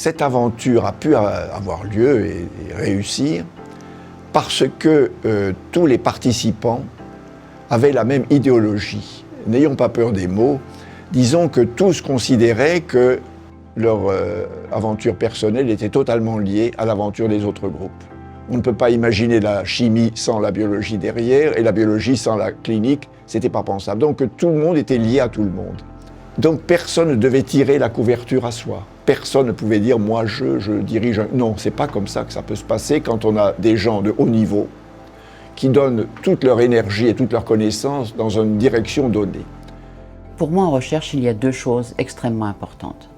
cette aventure a pu avoir lieu et réussir parce que tous les participants avaient la même idéologie. N'ayons pas peur des mots, disons que tous considéraient que leur aventure personnelle était totalement liée à l'aventure des autres groupes. On ne peut pas imaginer la chimie sans la biologie derrière, et la biologie sans la clinique, c'était pas pensable. Donc tout le monde était lié à tout le monde. Donc personne ne devait tirer la couverture à soi. Personne ne pouvait dire « moi je dirige un... » Non, c'est pas comme ça que ça peut se passer quand on a des gens de haut niveau qui donnent toute leur énergie et toute leur connaissance dans une direction donnée. Pour moi, en recherche, il y a deux choses extrêmement importantes.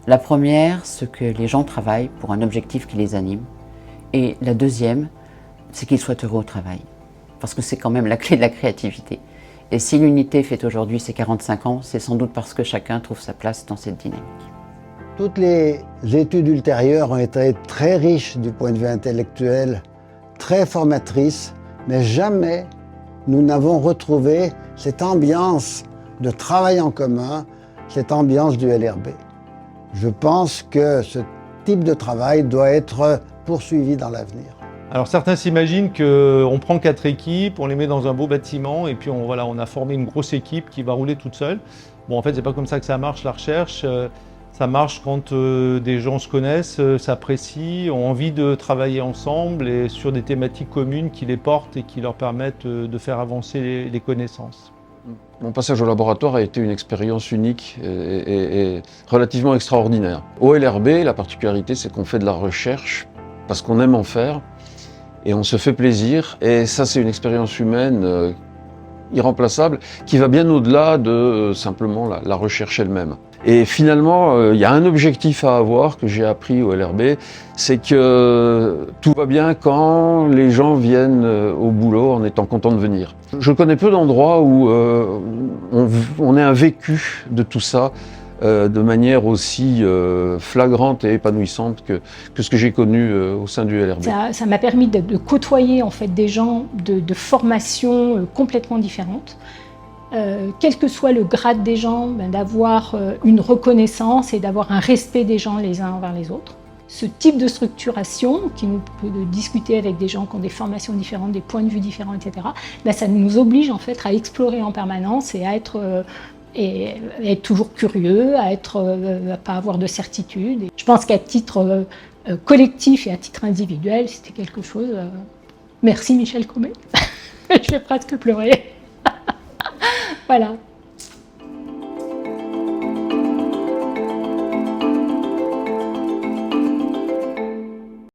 La première, c'est que les gens travaillent pour un objectif qui les anime. Et la deuxième, c'est qu'ils soient heureux au travail. Parce que c'est quand même la clé de la créativité. Et si l'unité fait aujourd'hui ses 45 ans, c'est sans doute parce que chacun trouve sa place dans cette dynamique. Toutes les études ultérieures ont été très riches du point de vue intellectuel, très formatrices, mais jamais nous n'avons retrouvé cette ambiance de travail en commun, cette ambiance du LRB. Je pense que ce type de travail doit être poursuivi dans l'avenir. Alors certains s'imaginent qu'on prend 4 équipes, on les met dans un beau bâtiment et puis on a formé une grosse équipe qui va rouler toute seule. Bon, en fait, c'est pas comme ça que ça marche, la recherche. Ça marche quand des gens se connaissent, s'apprécient, ont envie de travailler ensemble et sur des thématiques communes qui les portent et qui leur permettent de faire avancer les connaissances. Mon passage au laboratoire a été une expérience unique et relativement extraordinaire. Au LRB, la particularité, c'est qu'on fait de la recherche parce qu'on aime en faire et on se fait plaisir. Et ça, c'est une expérience humaine irremplaçable qui va bien au-delà de simplement la recherche elle-même. Et finalement, il y a un objectif à avoir que j'ai appris au LRB, c'est que tout va bien quand les gens viennent au boulot en étant contents de venir. Je connais peu d'endroits où on ait un vécu de tout ça de manière aussi flagrante et épanouissante que ce que j'ai connu au sein du LRB. Ça m'a permis de côtoyer en fait des gens de formations complètement différentes. Quel que soit le grade des gens, d'avoir une reconnaissance et d'avoir un respect des gens les uns envers les autres. Ce type de structuration, qui nous peut discuter avec des gens qui ont des formations différentes, des points de vue différents, etc., ça nous oblige en fait à explorer en permanence et à être toujours curieux, à pas avoir de certitude. Et je pense qu'à titre collectif et à titre individuel, c'était quelque chose... Merci Michel Comet, je vais presque pleurer. Voilà.